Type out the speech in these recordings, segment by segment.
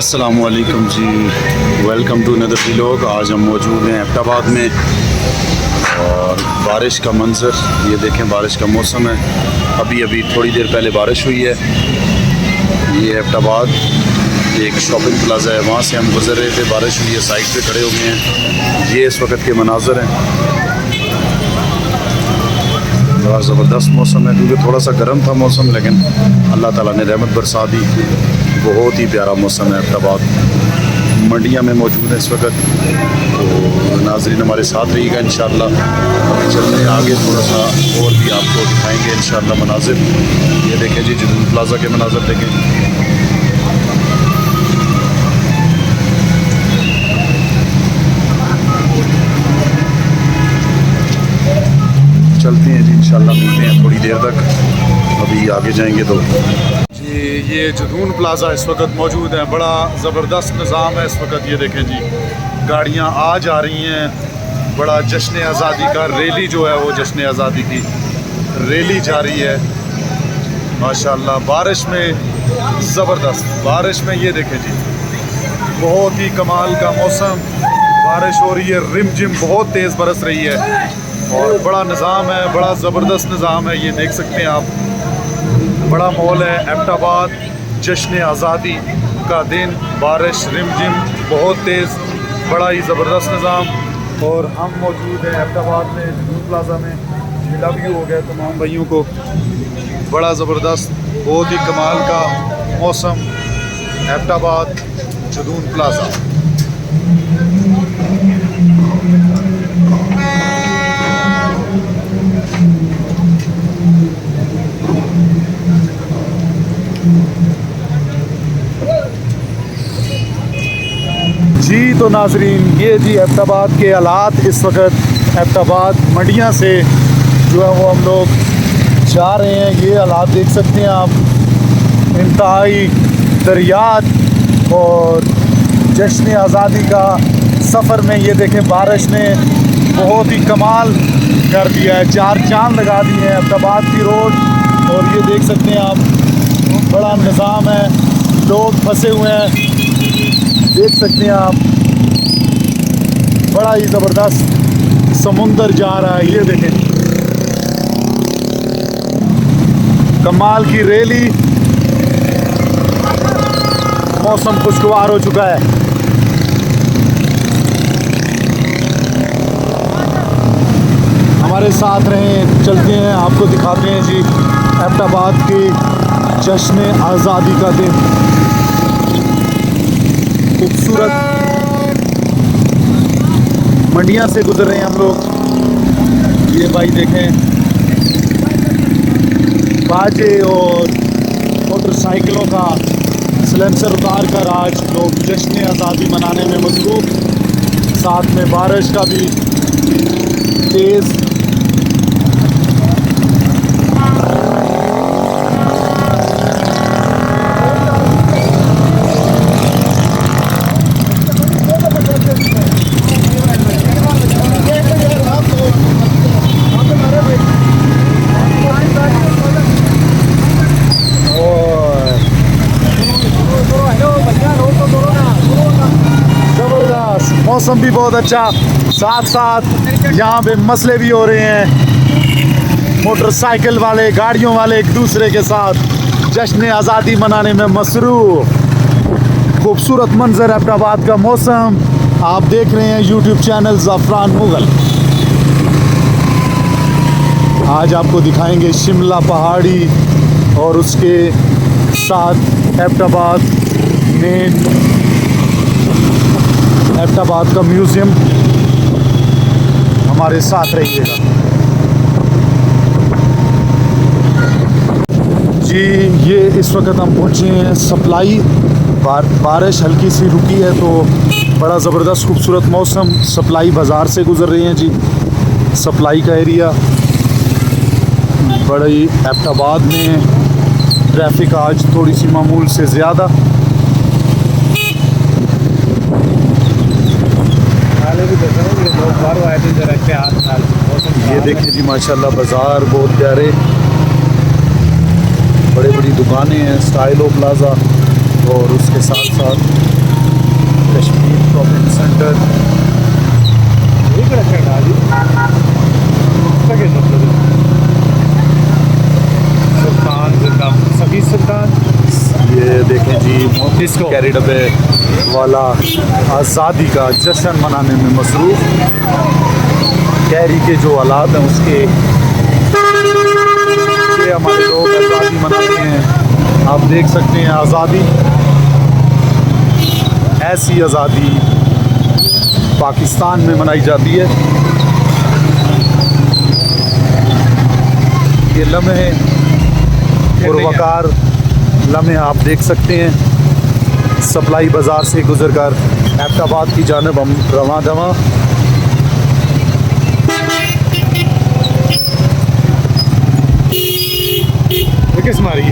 अस्सलामुअलैकुम जी, welcome to another vlog. आज हम मौजूद हैं एबटाबाद में और बारिश का मंज़र ये देखें, बारिश का मौसम है। अभी अभी थोड़ी देर पहले बारिश हुई है। ये एबटाबाद एक शॉपिंग प्लाजा है, वहाँ से हम गुजर रहे थे, बारिश हुई है, साइड पे खड़े हो गए हैं। ये इस वक्त के मनाज़र हैं। बड़ा ज़बरदस्त मौसम है क्योंकि थोड़ा सा गर्म था मौसम, लेकिन अल्लाह ताला ने रहमत बरसा दी। बहुत ही प्यारा मौसम है। एबटाबाद मंडिया में मौजूद है इस वक्त, तो नाज़रीन हमारे साथ रहिएगा इंशाअल्लाह। अभी चलते हैं आगे, थोड़ा सा और भी आपको दिखाएंगे इंशाअल्लाह मनाज़िर। ये देखें जी, जुदून प्लाजा के मनाज़िर देखें। चलते हैं जी, इंशाल्लाह मिलते हैं थोड़ी देर तक, अभी आगे जाएंगे तो जी। ये जुदून प्लाजा इस वक्त मौजूद है, बड़ा ज़बरदस्त निज़ाम है इस वक्त। ये देखें जी, गाड़ियाँ आ जा रही हैं, बड़ा जश्न आज़ादी का रैली जो है वो जश्न आज़ादी की रैली जारी है माशाल्लाह। बारिश में ज़बरदस्त बारिश में ये देखें जी, बहुत ही कमाल का मौसम, बारिश हो रही है, रिम झिम बहुत तेज़ बरस रही है और बड़ा निज़ाम है, बड़ा ज़बरदस्त निज़ाम है। ये देख सकते हैं आप, बड़ा मॉल है एबटाबाद, जश्न आज़ादी का दिन, बारिश रिमझिम बहुत तेज़, बड़ा ही ज़बरदस्त निज़ाम। और हम मौजूद हैं एबटाबाद में जुदून प्लाजा में। लव यू हो गया तमाम भाइयों को। बड़ा ज़बरदस्त, बहुत ही कमाल का मौसम, एबटाबाद जुदून प्लाजा। जी तो नाजरीन, ये जी एबटाबाद के हालात इस वक्त। एबटाबाद मंडिया से जो है वो हम लोग जा रहे हैं। ये हालात देख सकते हैं आप, इंतहाई दरियात और जश्न आज़ादी का सफ़र में। ये देखें, बारिश ने बहुत ही कमाल कर दिया है, चार चांद लगा दिए हैं एबटाबाद की रोड। और ये देख सकते हैं आप, बड़ा निज़ाम है, लोग फंसे हुए हैं, देख सकते हैं आप, बड़ा ही ज़बरदस्त समुंदर जा रहा है। ये देखें, कमाल की रैली, मौसम खुशगवार हो चुका है। हमारे साथ रहें, चलते हैं, आपको दिखाते हैं जी एबटाबाद की जश्न आज़ादी का दिन। खूबसूरत मंडिया से गुजर रहे हैं हम लोग। ये भाई देखें, बाजे और मोटरसाइकिलों का सिलेंसर उतार कर आज लोग जश्न आज़ादी मनाने में मसरूफ़। साथ में बारिश का भी तेज़ मौसम भी बहुत अच्छा, साथ साथ यहाँ पे मसले भी हो रहे हैं। मोटरसाइकिल वाले, गाड़ियों वाले एक दूसरे के साथ जश्न आज़ादी मनाने में मसरूफ़। खूबसूरत मंजर एबटाबाद का मौसम आप देख रहे हैं यूट्यूब चैनल ज़फ़रान मुग़ल। आज आपको दिखाएंगे शिमला पहाड़ी और उसके साथ एबटाबाद में एबटाबाद का म्यूज़ियम। हमारे साथ रहिएगा जी। ये इस वक्त हम पहुँचे हैं सप्लाई। बारिश हल्की सी रुकी है तो बड़ा ज़बरदस्त खूबसूरत मौसम। सप्लाई बाज़ार से गुज़र रहे हैं जी, सप्लाई का एरिया। बड़ी एबटाबाद में ट्रैफिक आज थोड़ी सी मामूल से ज़्यादा। ये देखिए जी, माशाल्लाह बाज़ार बहुत प्यारे, बड़ी बड़ी दुकानें हैं, स्टाइलो प्लाज़ा और उसके साथ साथ शॉपिंग सेंटर। सुल्तान जिंदा सभी सुल्तान। ये देखें जी, कैरी डब्बे वाला आज़ादी का जश्न मनाने में मसरूफ़। कैरी के जो औलाद हैं उसके ये हमारे लोग आज़ादी मनाते हैं। आप देख सकते हैं आज़ादी, ऐसी आज़ादी पाकिस्तान में मनाई जाती है। ये लम्हे और वक़ार लम्हे आप देख सकते हैं। सप्लाई बाज़ार से गुजर कर एबटाबाद की जानब हम रवां दवा। किस मारी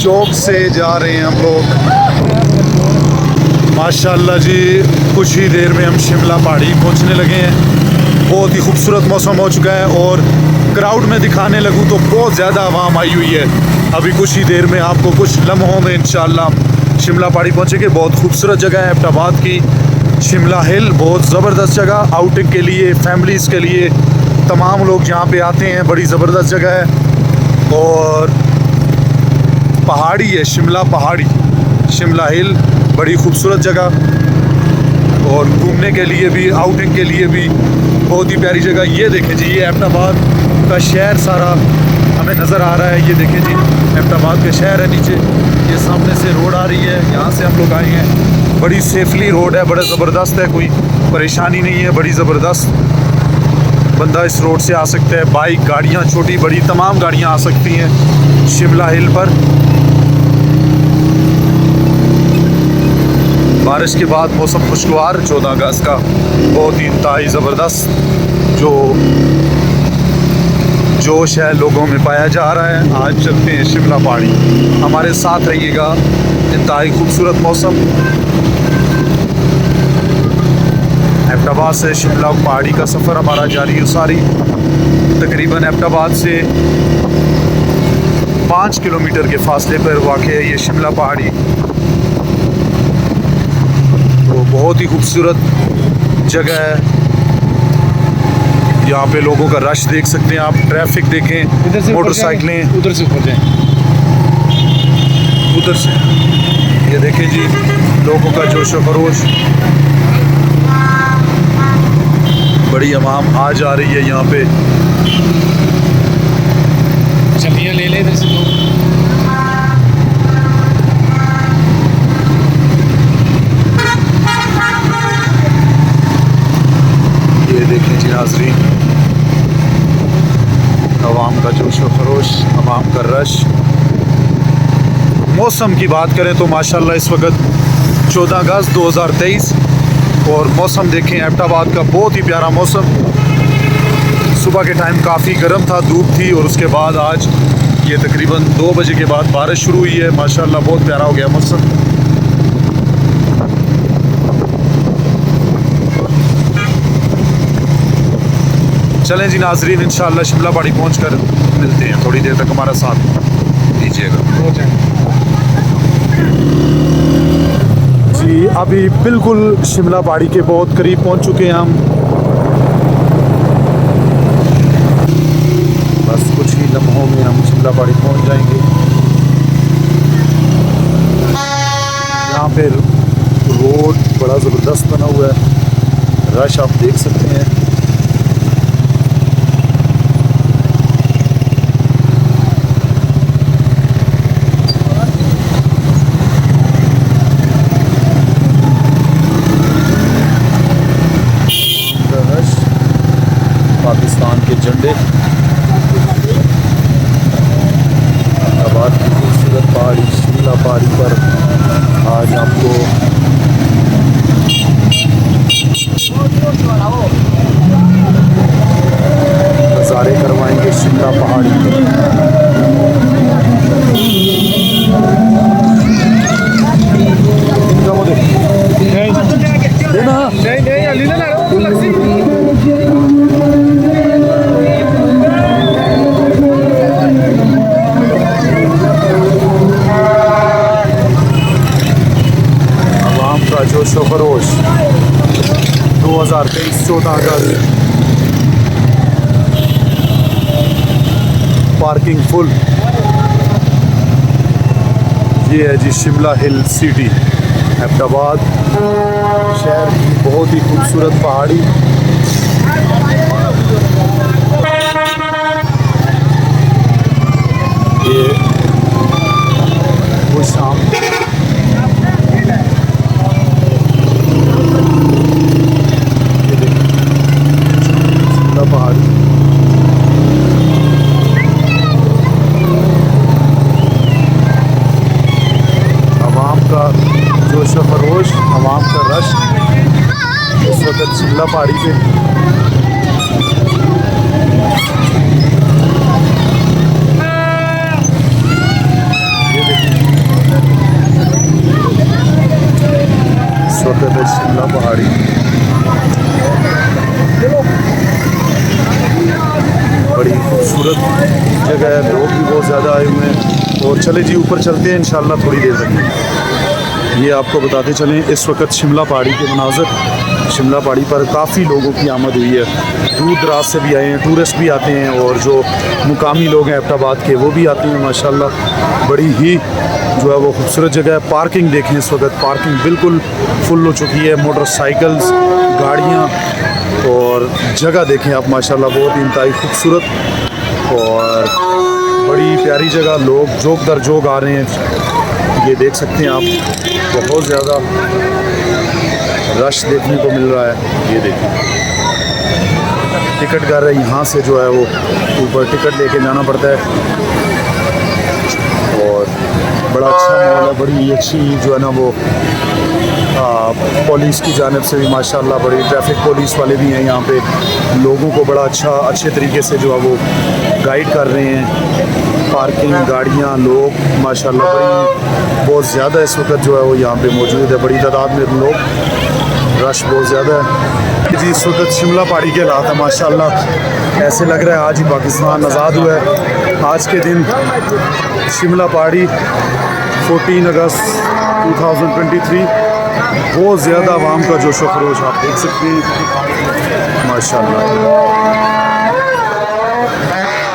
चौक से जा रहे हैं हम लोग। माशाल्लाह जी, कुछ ही देर में हम शिमला पहाड़ी पहुंचने लगे हैं। बहुत ही खूबसूरत मौसम हो चुका है और क्राउड में दिखाने लगूं तो बहुत ज़्यादा आवाम आई हुई है। अभी कुछ ही देर में आपको कुछ लम्हों में इंशाल्लाह शिमला पहाड़ी पहुंचेंगे। बहुत खूबसूरत जगह है एबटाबाद की शिमला हिल, बहुत ज़बरदस्त जगह आउटिंग के लिए, फैमिलीज़ के लिए तमाम लोग यहाँ पे आते हैं। बड़ी ज़बरदस्त जगह है और पहाड़ी है, शिमला पहाड़ी, शिमला हिल, बड़ी खूबसूरत जगह और घूमने के लिए भी, आउटिंग के लिए भी बहुत ही प्यारी जगह। ये देखें जी, ये एबटाबाद का शहर सारा हमें नज़र आ रहा है। ये देखें जी, एबटाबाद का शहर है नीचे, ये सामने से रोड आ रही है, यहाँ से हम लोग आए हैं। बड़ी सेफली रोड है, बड़ा ज़बरदस्त है, कोई परेशानी नहीं है, बड़ी ज़बरदस्त। बंदा इस रोड से आ सकता है, बाइक, गाड़ियाँ, छोटी बड़ी तमाम गाड़ियाँ आ सकती हैं शिमला हिल पर। बारिश के बाद मौसम खुशगवार, 14 अगस्त का बहुत ही इंतहाई ज़बरदस्त जो जोश है लोगों में पाया जा रहा है। आज चलते हैं शिमला पहाड़ी, हमारे साथ रहिएगा। इंतहाई खूबसूरत मौसम। एबटाबाद से शिमला पहाड़ी का सफ़र हमारा जारी है सारी। तकरीबन एबटाबाद से 5 किलोमीटर के फासले पर वाक़ है ये शिमला पहाड़ी। तो बहुत ही खूबसूरत जगह है। यहाँ पे लोगों का रश देख सकते हैं आप, ट्रैफिक देखें, मोटरसाइकिलें उधर से ऊपर जाएं, उधर से। ये देखें जी, लोगों का जोश व खरोश, बड़ी आवाम आ जा रही है यहाँ पे। चलिए ले ले इधर से लोग। ये देखें जी नाज़रीन, आवाम का जोश व खरोश, आवाम का रश। मौसम की बात करें तो माशाल्लाह इस वक्त 14 अगस्त 2023 और मौसम देखें एबटाबाद का बहुत ही प्यारा मौसम। सुबह के टाइम काफ़ी गर्म था, धूप थी और उसके बाद आज ये तकरीबन 2 बजे के बाद बारिश शुरू हुई है। माशाल्लाह बहुत प्यारा हो गया मौसम। चलें जी नाजरीन, इंशाल्लाह शिमला पहाड़ी पहुंचकर मिलते हैं। थोड़ी देर तक हमारा साथ दीजिएगा जी। अभी बिल्कुल शिमला पहाड़ी के बहुत करीब पहुंच चुके हैं हम। बस कुछ ही लम्हों में हम शिमला पहाड़ी पहुंच जाएंगे। यहाँ पे रोड बड़ा ज़बरदस्त बना हुआ है, रश आप देख सकते हैं। पाकिस्तान के झंडे, एबटाबाद की खूबसूरत पहाड़ी शिमला पहाड़ी पर आज आपको फरोश 2023 14 अगस्त। Parking full. ये है जी शिमला हिल सिटी, अहमदाबाद शहर की बहुत ही खूबसूरत पहाड़ी। ये वो शाम ये देखिए शिमला पहाड़ी। आवाम का जोश व खरोश, आवाम का रश इस वक्त शिमला पहाड़ी पे। ये देखिए इस वक्त है शिमला पहाड़ी। बड़ी खूबसूरत जगह है, लोग भी बहुत ज़्यादा आए हुए हैं। और चले जी ऊपर चलते हैं इंशाल्लाह थोड़ी देर तक। ये आपको बताते चलें इस वक्त शिमला पहाड़ी के मनाज़र। शिमला पहाड़ी पर काफ़ी लोगों की आमद हुई है, दूर दराज से भी आए हैं, टूरिस्ट भी आते हैं और जो मुकामी लोग हैं अहमदाबाद के वो भी आते हैं माशाल्लाह। बड़ी ही जो है वो खूबसूरत जगह है। पार्किंग देखें, इस वक्त पार्किंग बिल्कुल फुल हो चुकी है, मोटरसाइकिल्स, गाड़ियाँ और जगह देखें आप माशाल्लाह बहुत ही इंतहाई खूबसूरत और बड़ी प्यारी जगह। लोग जोक दर जोक आ रहे हैं, ये देख सकते हैं आप, बहुत ज़्यादा रश देखने को मिल रहा है। ये देखें टिकट घर है, यहाँ से जो है वो ऊपर टिकट लेके जाना पड़ता है और बड़ा अच्छा माहौल है। बड़ी अच्छी जो है ना वो पुलिस की जानिब से भी माशाल्लाह बड़ी ट्रैफिक पुलिस वाले भी हैं यहाँ पे, लोगों को बड़ा अच्छे तरीके से जो है वो गाइड कर रहे हैं। पार्किंग, गाड़ियाँ, लोग माशाल्लाह बड़ी बहुत ज़्यादा इस वक्त जो है वो यहाँ पे मौजूद है, बड़ी तादाद में लोग, रश बहुत ज़्यादा है जी। इस वक्त शिमला पहाड़ी के हालात है माशाल्लाह, ऐसे लग रहा है आज ही पाकिस्तान आज़ाद हुआ है। आज के दिन शिमला पहाड़ी 14 अगस्त 2023, बहुत ज़्यादा आवाम का जोश व खरोश आप देख सकते हैं माशाल्लाह।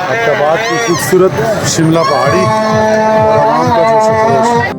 अहमदाबाद की खूबसूरत शिमला पहाड़ी और आवाम का जोश व खरोश।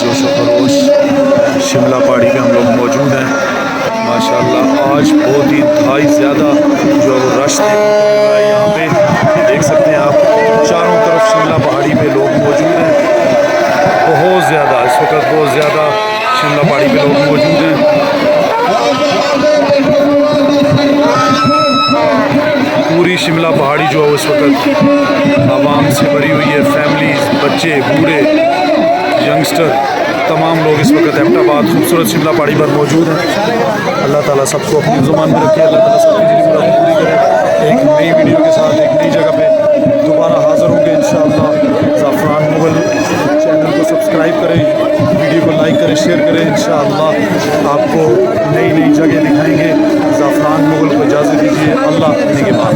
जोश व खरोश। शिमला पहाड़ी पे हम लोग मौजूद हैं। माशाल्लाह आज बहुत ही इंतहाई ज़्यादा जो है वो रश देखने को मिल रहा है यहाँ पे। देख सकते हैं आप चारों तरफ शिमला पहाड़ी पे लोग मौजूद हैं। बहुत ज़्यादा इस वक्त बहुत ज़्यादा शिमला पहाड़ी पे लोग मौजूद हैं। पूरी शिमला पहाड़ी जो है इस वक्त आवाम से भरी हुई है। फैमिलीज, बच्चे, बूढ़े, यंगस्टर, तमाम लोग इस वक्त अहमदाबाद खूबसूरत शिमला पहाड़ी पर मौजूद हैं। अल्लाह ताला सबको अपनी ज़ुबान में रखे, अल्लाह ताला सबकी दिली मुराद पूरी करे। एक नई वीडियो के साथ एक नई जगह पे दोबारा हाज़िर होंगे इंशाअल्लाह। ज़ाफ़रान मुग़ल चैनल को सब्सक्राइब करें, वीडियो को लाइक करें, शेयर करें। इंशाअल्लाह आपको नई नई जगह दिखाएँगे। ज़ाफ़रान मुग़ल को इजाज़त दीजिए। अल्लाह निगहबान।